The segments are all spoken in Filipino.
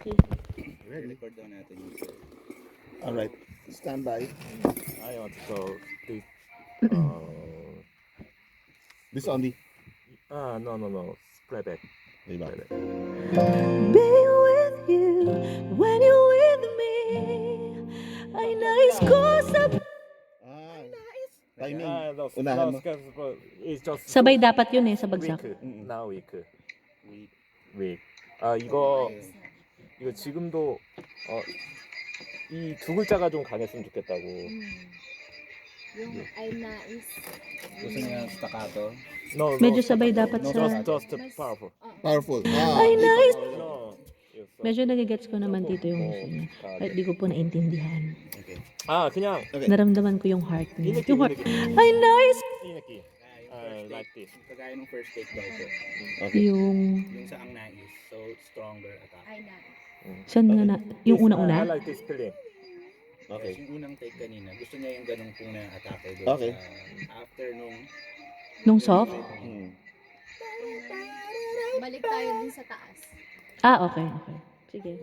Okay. Record daw natin yun. Alright. Stand by. I want to go this. This only. No. Playback. Diba? Playback. Be with you when you're with me. Ay nais ko sa... Timing. No, Unahan mo. It's just Sabay dapat yun eh, sa bagsak. weak. Now weak. Week. weak. 이거 지금도 이 두 글자가 좀 강했으면 좋겠다고. Yung ay nais. Gusto niya staccato. No, Medyo sabay dapat sa... just powerful. Powerful. Ay nais... No. Medyo nagigets ko naman dito yung gusto niya. Kahit di ko po naintindihan. Okay. 그냥 Okay. Naramdaman ko yung heart 이 niya. 느낌, Yung 이 heart. 느낌. Ay nais... 이 느낌. Like this. Kagaya nung first take daw ito. Okay. Yung... Yung sa ang nais. So, stronger attack. Ay nais. Saan nga na... Yung I una-una? like this feeling. Okay. Yung unang take kanina, gusto niya yung ganong kung na-atake doon. Okay. After nung... Nung soft? Balik tayo din sa taas. Okay. Sige.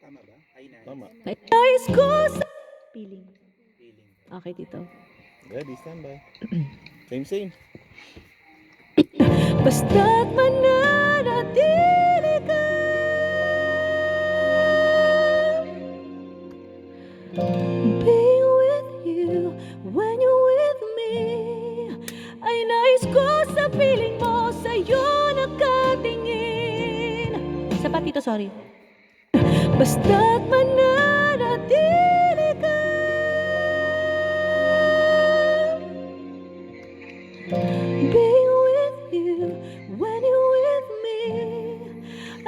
Tama ba? Ay nais. Tama. Nais ko sa... Feeling. Feeling. Okay, tito. Ready, stand by. Same. Basta't mananatili ka. Be with you when you're with me. Ay nais ko sa piling mo, sa'yo nakatingin. Sapat dito, sorry. Basta't mananatili ka. Be with you when you're with me.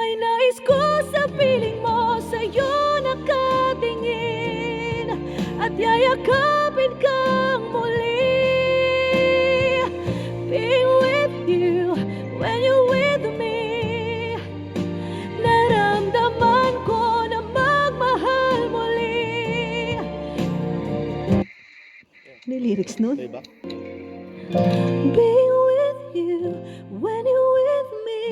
Ay nais ko sa piling mo, sa'yo nakatingin. At yayakapin kang muli. Be with you when you're with me. Naramdaman ko na magmahal muli. Ano yung lyrics nun? Diba? Be with you when you're with me.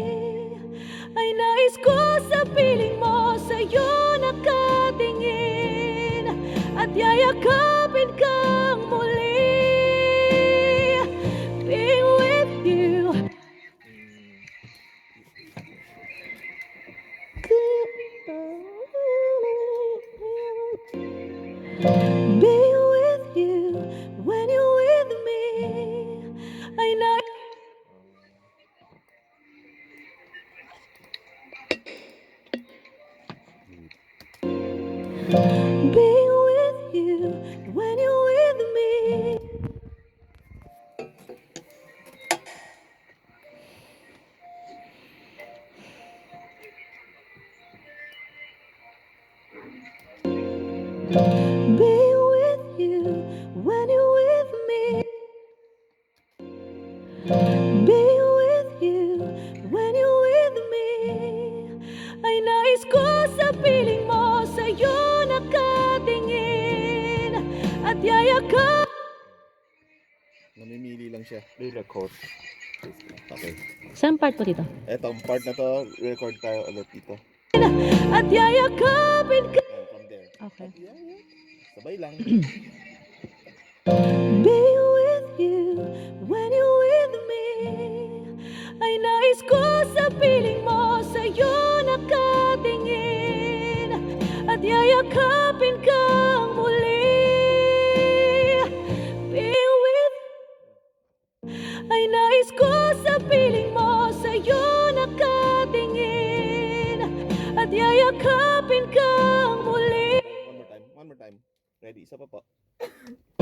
Ay nais ko sa piling mo, sa'yo nakatingin. At yayakapin kang muli. Be with you. Be with you when you're with me. Ay nais... Be with you when you're with me. Be with you when you're with me. Be with you when you're with me. Ay nais ko sa piling mo, sa'yo nakatingin. At yayakap. Namimili lang siya. Record. Okay. Saan part po dito? Etong part na to, record tayo ulit dito. At yayakapin ka. And from there. Okay. Yeah. Sabay lang. Be with you when you're with me. Ay nais ko sa piling mo, sa'yo nakatingin. At yayakapin kang muli. Be with... Ay nais ko sa piling mo, sa'yo nakatingin. At yayakapin kang muli. One more time. Ready, isa pa po.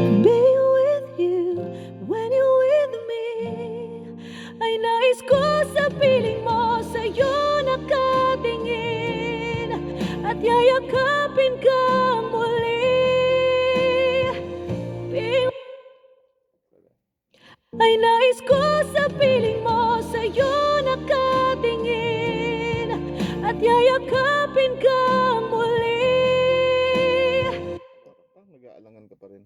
Be with you when you're with me. Ay nais ko sa piling mo, sa'yo nakatingin. At yayakapin kang muli. Ay nais ko sa piling mo, sa'yo nakatingin. At yayakapin kang muli. Nag-aalangan ka pa rin.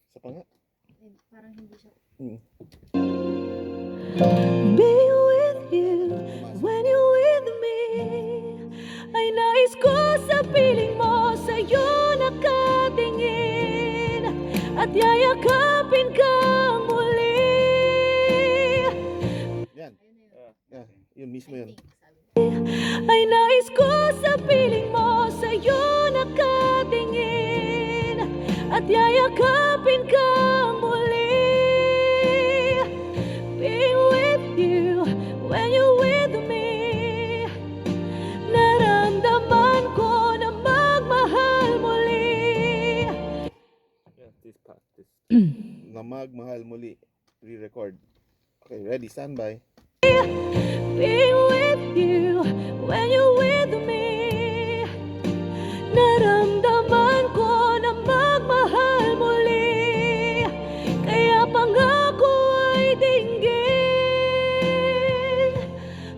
Isa pa nga. Parang hindi siya. Be with you when you're Yeah, yun mismo yun. Ay nais ko sa piling mo, sa'yo nakatingin at yayakapin ka muli. Being with you when you're with me, naramdaman ko na magmahal muli. Yeah, this part. This. Na magmahal muli. Re-record. Okay, ready, standby. Being with you when you're with me, naramdaman ko na magmahal muli. Kaya pangako ay dinggin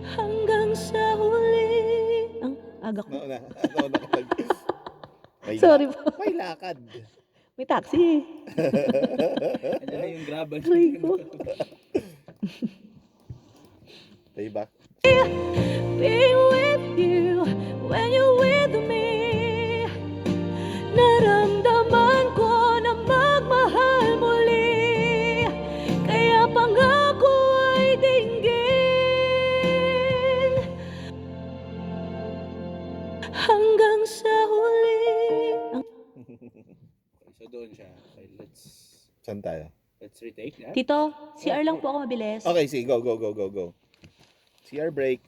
hanggang sa huli. Ang aga ko. Nauna ka pag... May Sorry po. May lakad. May taxi. Ano na yung graban? Aray ko. Playback. Being with you when you're with me, naramdaman ko na magmahal muli. Kaya pangako ay dinggin hanggang sa huli. Okay, so doon siya. Okay, Saan tayo? let's retake that. Tito, CR lang po ako mabilis. Okay, sige, go. CR break.